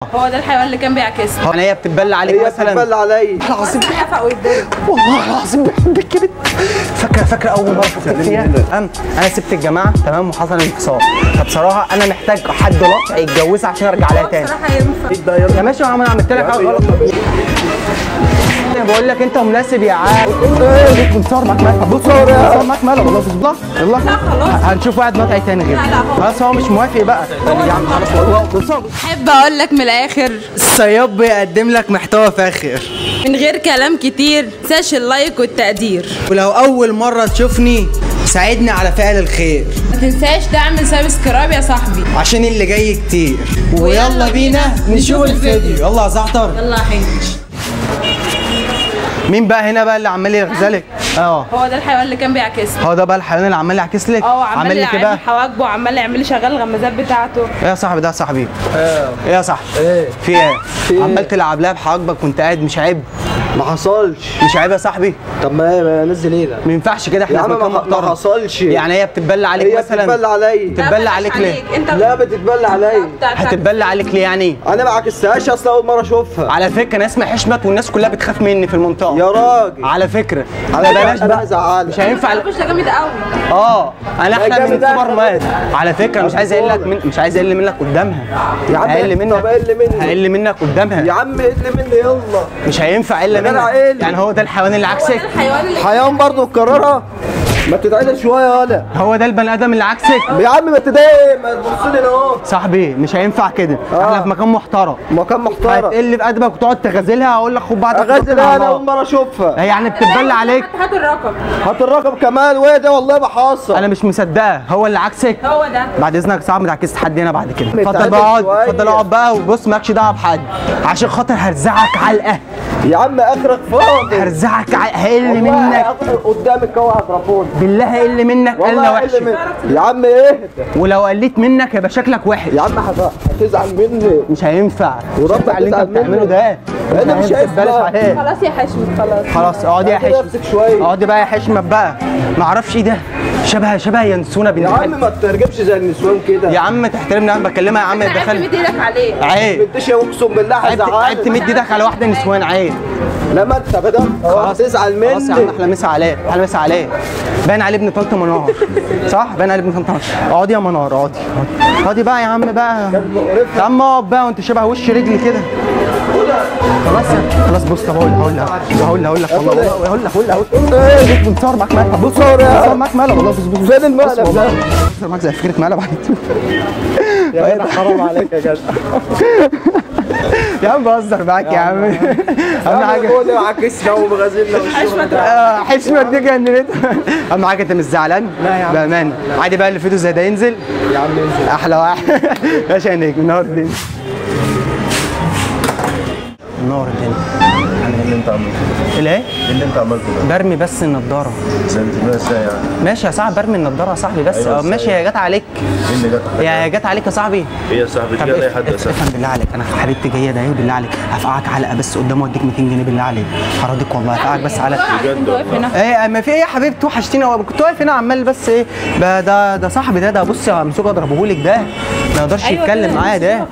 هو ده الحيوان اللي كان بيعكسها. هو هي بتتبلى عليك مثلا؟ هي بتتبلى عليا. العظيم بيحفق ويتضرب. والله العظيم بحبك كده. فاكره اول مره شفتك فيها؟ انا سبت الجامعه تمام وحصل انفصال، فبصراحه انا محتاج حد لطع يتجوزها عشان ارجع لها تاني. بصراحه ينفع. يا ماشي يا عم، انا عملت لك حاجه غلط؟ بقول لك انت مناسب يا عم. بتصور معاك مالك؟ بتصور معاك مالك؟ والله بالله يلا. لا خلاص هنشوف واحد نطعي تاني غير. خلاص هو مش موافق بقى. يا عم خلاص والله بتصور. احب اقول لك من الاخر، الصياد بيقدم لك محتوى فاخر من غير كلام كتير. تنساش اللايك والتقدير، ولو اول مره تشوفني ساعدني على فعل الخير، ما تنساش تعمل سبسكرايب يا صاحبي عشان اللي جاي كتير. ويلا بينا نشوف الفيديو. يلا يا زعتر. يلا يا حنج. مين بقى هنا بقى اللي عمال يغزلك؟ هو ده الحيوان اللي كان بيعكسها. هو ده بقى الحيوان اللي عمال يعكس لك؟ عمال لك ايه بقى؟ يعمل حواجبه وعمال يعمل لي شغال الغمازات بتاعته. ايه يا صاحبي؟ ده يا صاحبي ايه يا صاحبي؟ في ايه؟ عمال تلعب لها بحواجبك وانت قاعد، مش عيب؟ ما حصلش. مش عيب يا صاحبي؟ طب ما نزل ايه ده؟ ما ينفعش كده، احنا في مكان محترم. ما حصلش. يعني هي بتتبلى عليك مثلا؟ هي بتتبلى عليا. بتتبلى عليك ليه؟ لا بتتبلى عليا. هتتبلى عليك ليه يعني؟ انا ما عكستهاش اصلا، اول مره اشوفها. على فكره انا اسمي حشمت والناس كلها بتخاف مني في المنطقه. يا راجل على فكره على بلاش انا بقى، زعلان. مش هينفع. ده جامد قوي. انا احلى من جامد سوبر أوي. مان على فكره. مش عايز اقل لك مش عايز اقل منك قدامها. يا عم هقل منك. طب قل مني. هقل منك قدامها. يا عم قل مني يلا. مش هينفع الا جدع منك. قل. يعني هو ده الحيوان اللي هو عكسك؟ ده الحيوان اللي حيوان برضه مكررها. ما تتعدل شويه يالا. هو ده البني ادم اللي عكسك؟ يا عم ما تضايق، ما تبص لي اهو. صاحبي مش هينفع كده. احنا في مكان محترم. مكان محترم. هتقل في ادبك وتقعد تغازلها. اقول لك خد بعضك اغازل انا اول مره اشوفها. هي يعني بتتبلى عليك؟ هات الرقم. هات الرقم كمان. ويه ده والله ما حاصل. انا مش مصدقه. هو اللي عكسك؟ هو ده. بعد اذنك صعب ما تعكسش حد هنا بعد كده. اتفضل متعدل بقى اقعد. شوية. اتفضل اقعد بقى وبص مالكش دعوه بحد، عشان خاطر هرزعك علقه. يا عم اخرك فاضي. هرزعك هقل والله منك قدامك هو هترفضني. بالله. هقل منك قله والله وحشه. يا عم اهدى. ولو قلت منك هيبقى شكلك وحش. يا عم هتزعل مني. مش هينفع. وربك اللي انت تزعل بتعمله مني. ده انا مش هينفع. بلاش هينفع. عليه. خلاص يا حشمت خلاص. خلاص اقعدي يا كده حشمت. امسك شويه. اقعدي بقى يا حشمت بقى. ما اعرفش ايه ده. شبه ينسونا بنت يا حلب. عم ما تترجمش زي النسوان كده. يا عم تحترمني. انا بكلمها يا عم. عيب دخل تمد ايدك عليه. عيب. انتش اقسم بالله عيب هزعلك. تمد ايدك على واحده نسوان. عيب. لما انت بدأت هتزعل مني. خلاص يا عم احلى مسا عليه. احلى مسا عليه. باين عليه ابن طنط منار. صح؟ باين عليه ابن طنط منار. اقعدي يا منار. اقعدي بقى يا عم بقى. يا عم اقعد بقى وانت شبه وش رجلي كده. خلاص بص. طب هقول لك والله. بتصور معاك مقلب. بتصور معاك مقلب والله. بص فين المقلب ده؟ بتصور معاك زي فكره مقلب على اليوتيوب. يا جدع حرام عليك يا جدع. يا عم بهزر معاك يا عم. اهم حاجه هو اللي عكسنا ومغازلنا والشغل ده. حشمت دي جننت. اهم حاجه انت مش زعلان؟ لا يا عم. بامانه عادي بقى اللي فيديو زي ده ينزل. يا عم انزل. احلى واحد. باشا نجم نور الدنيا. نور الدنيا. ايه اللي انت عملته؟ الايه؟ ايه اللي انت عملته ده؟ برمي بس النضاره. سنتيمتر ازاي يعني؟ ماشي يا صاحبي برمي النضاره يا صاحبي بس. أيوة ماشي هي جت عليك. ايه اللي جت عليك؟ يا جت عليك يا صاحبي. ايه يا صاحبي؟ طب تجي اي حد يا صاحبي؟ افهم بالله عليك. انا حبيبتي جايه ده ايه بالله عليك. هفقعك علقه بس قدام واديك 200 جنيه بالله عليك. هراضيك والله. هفقعك بس علقه. بجد والله؟ ايه ما في ايه يا حبيبتي وحشتيني. كنت واقف هنا عمال بس ايه ده صاحبي ده بص امسكه اضربه لك ده. ما يقدرش يتكلم معايا ده.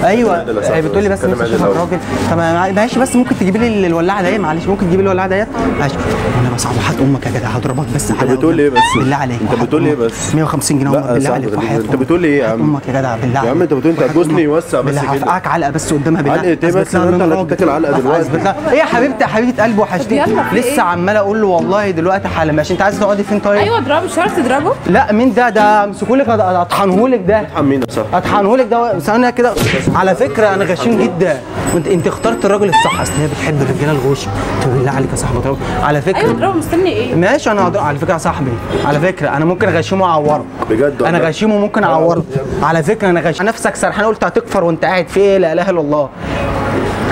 ايوه بتقول لي بس نفسي اشوفك راجل. طب ماشي بس ممكن تجيبي لي الولاعه ديت. معلش ممكن تجيبي لي الولاعه ديت. ماشي. انا بس هات امك يا جدع. هضربك بس انت بتقول ايه بس؟ بالله عليك. انت بتقول ايه بس؟ 150 جنيه لا بالله عليك. انت بتقول ايه يا عم؟ امك يا جدع بالله عليك. يا عم انت بتقول انت هتبوسني وسع بس كده. هفقعك علقه بس قدامها بالله. علقه ايه بس؟ أثبت لها انت إن اللي أنا هتتاكل علقه راجل. دلوقتي. أثبت لها. ايه يا حبيبتي يا حبيبه قلبي وحشتيني. لسه عمال اقول له والله دلوقتي حالا. ماشي انت عايزه تقعدي فين طيب؟ ايوه اضربه. مش عارف تضربه. لا مين ده امسكوا لك اطحنه لك ده. اطحن مين يا صاحبي؟ اطحنه لك ده ثانيه كده. على فكره انا غشيم جدا. انت اخترت الراجل الصح. اصل هي بتحب الرجاله الغش. بالله عليك يا صاحبي اضربه. على فكره ايوه اضربه. مستني ايه؟ ماشي انا على فكره يا صاحبي. على فكره انا ممكن اغشمه واعوره. بجد انا غشيمه ممكن اعوره. على فكره انا غشيم. نفسك سرحان قلت هتكفر وانت قاعد في ايه. لا اله الا الله.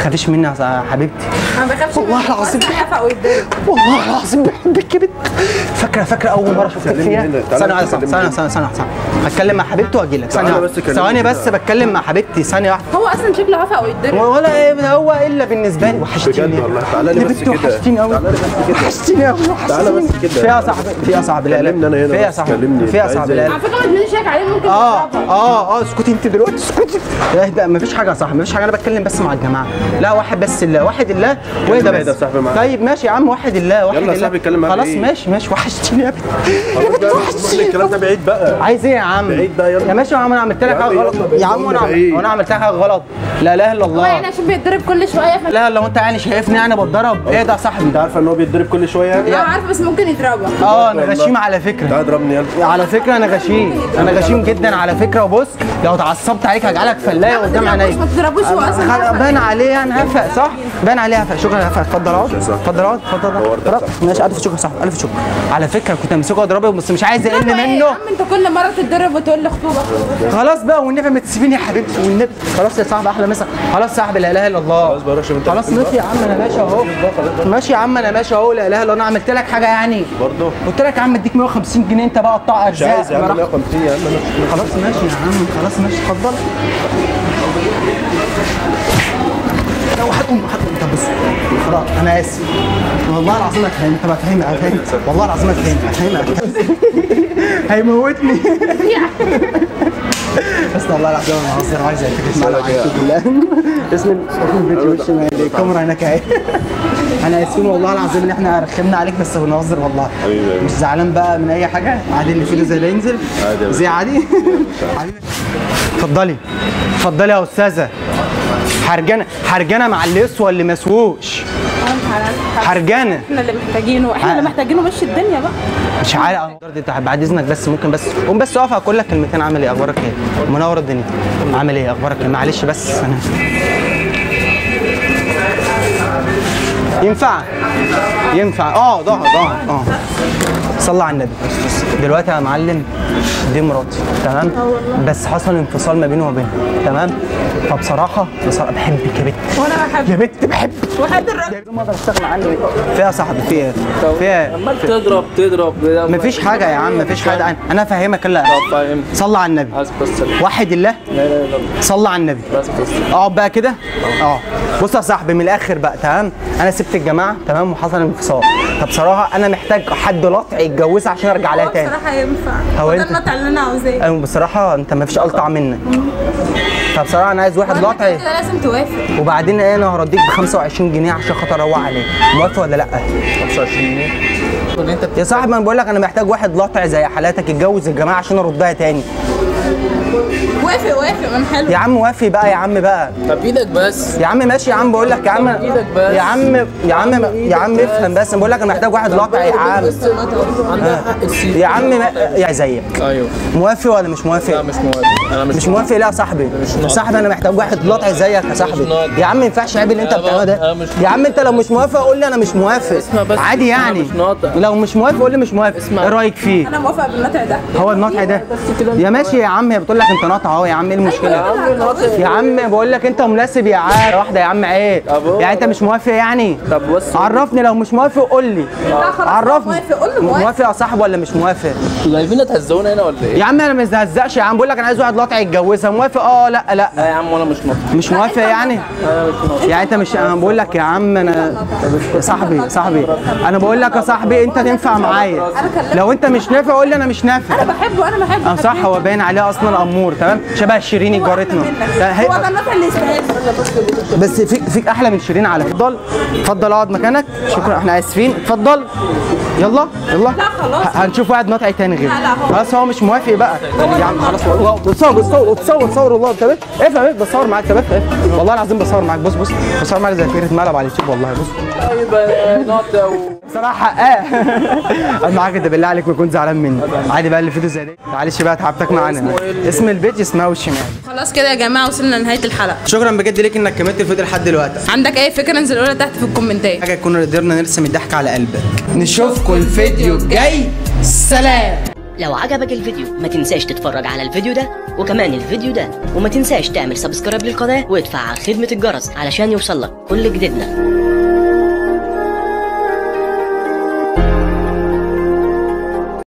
تخافيش مني يا حبيبتي. انا ما بخافش والله العظيم هفق ويتضرب. والله العظيم بحبك يا بنت. فاكره اول مره شفتك فيها. ثانيه هتكلم مع حبيبتي واجي لك. ثانيه بس بتكلم مع حبيبتي ثانيه واحده. هو اصلا شكله هفق ويتضرب ولا ايه هو الا بالنسبه لي. وحشتيني بجد والله. تعالى لي بس كده. وحشتيني قوي. وحشتيني قوي. تعالى بس كده. فيها صاحبي لا كلمني انا هنا. فيها صاحبي فيها صاحبي لا. على فكره ما تمنيش شاك عليه ممكن اسكتي انت دلوقتي اسكتي. لا مفيش حاجه يا صاحبي مفيش حاجه. انا بتكلم بس مع الجماعه. لا واحد بس الله واحد الله واهدى بس. طيب ماشي يا عم واحد الله واحد يلا يا صاحبي اتكلم معاك. خلاص ماشي وحشتيني يا بنت. وحشتيني. الكلام ده بعيد بقى. عايز ايه يا عم؟ بعيد بقى يلا. يا ماشي يا عم انا عملت لك حاجه غلط يا عم. وانا عملت لك حاجه غلط. لا اله الا هو الله. يعني عشان بيتضرب كل شويه لا لو انت يعني شايفني انا بتضرب ايه ده يا صاحبي؟ انت عارفه ان هو بيتضرب كل شويه؟ لا عارفه بس ممكن يضربك. انا غشيم على فكره. تعال اضربني يلا. على فكره انا غشيم جدا على فكره. وبص لو اتعصبت عليك هجعلك فلايه قدام عينيا. ما تضربوش هو اصلا باين عليه يعني هفق صح؟ باين عليه هفق. شكرا هفق. اتفضل اقعد. ماشي الف شكر صح الف شكر. على فكره كنت امسكه اضربه بس مش عايز اقل منه. يا عم انت كل مره تتضرب وتقول لي خطوبه. خلاص بقى والنبي ما تسيبيني يا حبيبتي والنبي. خلاص يا صاحبي احلى مسا. خلاص صاحبي لا اله الا الله. خلاص ماشي يا عم انا ماشي اهو. ماشي يا عم انا ماشي اهو. لا اله الا الله. انا عملت لك حاجه يعني برضه؟ قلت لك يا عم اديك 150 جنيه انت بقى قطع ارزاق. مش عايز يا عم 150 يا عم. خلاص ماشي يا عم خلاص ماشي اتفضل. طب بص خلاص انا اسف والله العظيم هتفهم. طب هفهمك والله العظيم هفهمك. هيموتني. بس والله العظيم انا بهزر. عايز اتكلم معاك بالله. اسم الفيديو وش الكاميرا هناك اهي. انا اسفين والله العظيم ان احنا رخمنا عليك بس بنهزر والله. مش زعلان بقى من اي حاجه. عادي اللي فيه زي اللي ينزل زي عادي. اتفضلي يا استاذه. حرجانه مع اللي يسوى اللي مسووش. حرجانه. احنا اللي محتاجينه مشي الدنيا بقى. مش عارف بعد اذنك بس ممكن بس قوم بس اقف اقول لك كلمتين. عامل ايه اخبارك ايه؟ منور الدنيا. عامل ايه اخبارك ايه؟ معلش بس انا ينفع ظهر صلى على النبي. دلوقتي يا معلم دي مراتي تمام بس حصل انفصال ما بينه وبينها تمام. فبصراحه بحبك يا بنت. وانا بحبك يا بنت بحبك. وحد الراجل ما اقدر استغنى عنه. فيها صاحبي فيها تضرب مفيش حاجه يا عم مفيش حاجه. انا افهمك. لا صلى على النبي. وحد الله. صلى على النبي. اقعد بقى كده. بص يا صاحبي من الاخر بقى تمام. انا سبت الجماعه تمام وحصل انفصال. فبصراحه انا محتاج حد لطع يتجوزها عشان ارجع لها تاني. بصراحه ينفع. هو ده اللطع اللي انا عاوزاه. بصراحه انت مفيش الطع منك. فبصراحه انا عايز واحد لطع. كده لازم توافق. وبعدين انا هرديك ب 25 جنيه عشان خاطر اروق عليه. موافق ولا لا؟ 25 جنيه يا صاحبي انا بقول لك انا محتاج واحد لطع زي حالاتك يتجوز الجماعه عشان اردها تاني. وافق من حلو يا عم وافق بقى يا عم بقى. طب ايدك بس يا عم ماشي يا عم بقول لك يا عم يا عم افهم بس. بقول لك انا محتاج واحد لطع يا عم. عندها حق تسيب يا عم يا زيك. ايوه موافق ولا مش موافق؟ لا مش موافق. انا مش موافق. لا يا صاحبي يا صاحبي انا محتاج واحد لطع زيك يا صاحبي. يا عم ما ينفعش عيب اللي انت بتعمله ده. يا عم انت لو مش موافق قول لي انا مش موافق عادي يعني. لو مش موافق قول لي مش موافق. ايه رايك فيه؟ انا موافقه بالنطع ده. هو النطع ده يا ماشي يا عم. هي بتقول لك انت ناطع اهو يا عم. ايه المشكله يا عم؟ بقول لك انت مناسب يا عم. واحده يا عم عيب يعني. انت مش موافق يعني؟ طب بص عرفني لو مش موافق قول لي. عرفني قول له موافق يا صاحبي ولا مش موافق؟ انتوا جايبين تهزقونا هنا ولا ايه؟ يا عم انا ما بزهزقش يا عم. بقول لك انا عايز واحد لطع يتجوزها. موافق؟ لا لا يا عم وانا مش موافق. مش موافق يعني؟ يعني انت مش انا بقول لك يا عم انا صاحبي انا بقول لك يا صاحبي انت تنفع معايا. لو انت مش نافع قول لي انا مش نافع. انا بحبه صح. هو باين عليه اصلا امور تمام شبه شيرين جارتنا. هو ده النطع اللي يستاهل. بس فيك احلى من شيرين على فكره. اتفضل اقعد مكانك. شكرا احنا اسفين. اتفضل يلا. لا خلاص هنشوف واحد نطع تاني غيره. لا خلاص هو مش موافق بقى يا عم. خلاص والله بتصور والله. انت افهم بصور معاك. طب والله العظيم بصور معاك. بص بصور معاك زي فكره مقلب على اليوتيوب والله. بص طيب نطع بصراحه انا معاك. انت بالله عليك ما كنت زعلان مني عادي بقى. اللي فيديو زي ده معلش بقى تعبتك معانا. اسم البيج اسمها والشمال. خلاص كده يا جماعه وصلنا لنهايه الحلقه. شكرا بجد ليك انك كملت الفيديو لحد دلوقتي. عندك اي فكره انزل قولها تحت في الكومنتات. حاجه يكون قدرنا نرسم الضحك على قلبك. نشوفكم الفيديو الجاي. سلام. لو عجبك الفيديو ما تنساش تتفرج على الفيديو ده وكمان الفيديو ده، وما تنساش تعمل سبسكرايب للقناة وادفع على خدمة الجرس علشان يوصلك كل جديدنا.